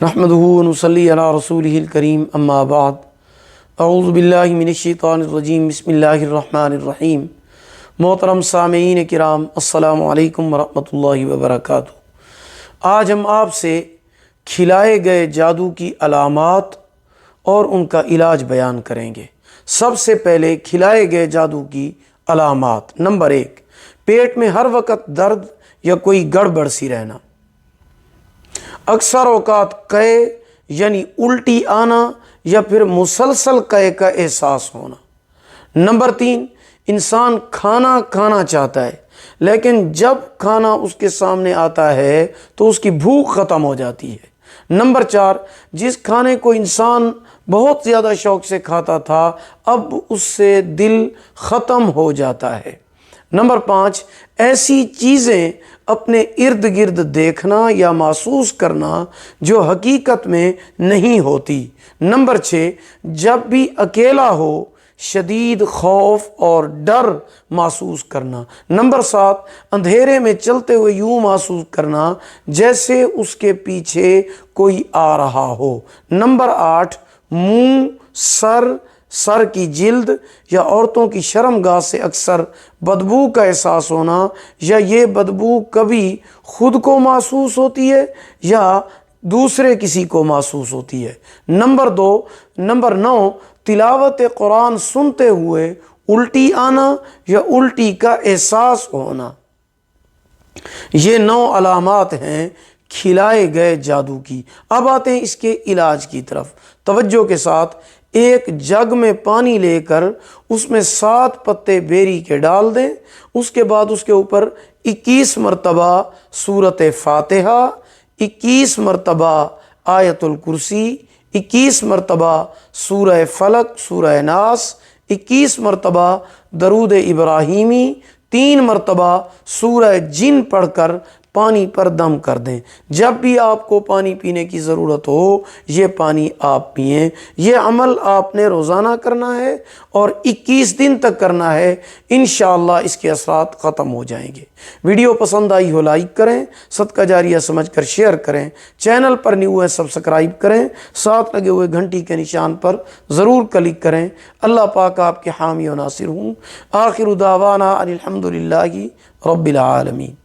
نحمدہ ونصلی علی رسولہ الکریم اما بعد اعوذ باللہ من الشیطان الرجیم بسم اللہ الرحمن الرحیم۔ محترم سامعین کرام، السلام علیکم ورحمۃ اللہ وبرکاتہ۔ آج ہم آپ سے کھلائے گئے جادو کی علامات اور ان کا علاج بیان کریں گے۔ سب سے پہلے کھلائے گئے جادو کی علامات۔ نمبر 1، پیٹ میں ہر وقت درد یا کوئی گڑبڑ سی رہنا، اکثر اوقات قے یعنی الٹی آنا یا پھر مسلسل قے کا احساس ہونا۔ نمبر 3، انسان کھانا کھانا چاہتا ہے لیکن جب کھانا اس کے سامنے آتا ہے تو اس کی بھوک ختم ہو جاتی ہے۔ نمبر 4، جس کھانے کو انسان بہت زیادہ شوق سے کھاتا تھا اب اس سے دل ختم ہو جاتا ہے۔ نمبر 5، ایسی چیزیں اپنے ارد گرد دیکھنا یا محسوس کرنا جو حقیقت میں نہیں ہوتی۔ نمبر 6، جب بھی اکیلا ہو شدید خوف اور ڈر محسوس کرنا۔ نمبر 7، اندھیرے میں چلتے ہوئے یوں محسوس کرنا جیسے اس کے پیچھے کوئی آ رہا ہو۔ نمبر 8، منہ، سر کی جلد یا عورتوں کی شرمگاہ سے اکثر بدبو کا احساس ہونا، یا یہ بدبو کبھی خود کو محسوس ہوتی ہے یا دوسرے کسی کو محسوس ہوتی ہے۔ نمبر 9، تلاوت قرآن سنتے ہوئے الٹی آنا یا الٹی کا احساس ہونا۔ یہ 9 علامات ہیں کھلائے گئے جادو کی۔ اب آتے ہیں اس کے علاج کی طرف۔ توجہ کے ساتھ، ایک جگ میں پانی لے کر اس میں 7 پتے بیری کے ڈال دیں۔ اس کے بعد اس کے اوپر 21 مرتبہ سورۃ فاتحہ، 21 مرتبہ آیت الکرسی، 21 مرتبہ سورہ فلق، سورہ ناس، 21 مرتبہ درود ابراہیمی، 3 مرتبہ سورہ جن پڑھ کر پانی پر دم کر دیں۔ جب بھی آپ کو پانی پینے کی ضرورت ہو یہ پانی آپ پئیں۔ یہ عمل آپ نے روزانہ کرنا ہے اور 21 دن تک کرنا ہے۔ انشاءاللہ اس کے اثرات ختم ہو جائیں گے۔ ویڈیو پسند آئی ہو لائک کریں، صدقہ جاریہ سمجھ کر شیئر کریں، چینل پر نیو ہے سبسکرائب کریں، ساتھ لگے ہوئے گھنٹی کے نشان پر ضرور کلک کریں۔ اللہ پاک آپ کے حامی و ناصر ہوں۔ آخر دعوانا ان الحمدللہ رب العالمین۔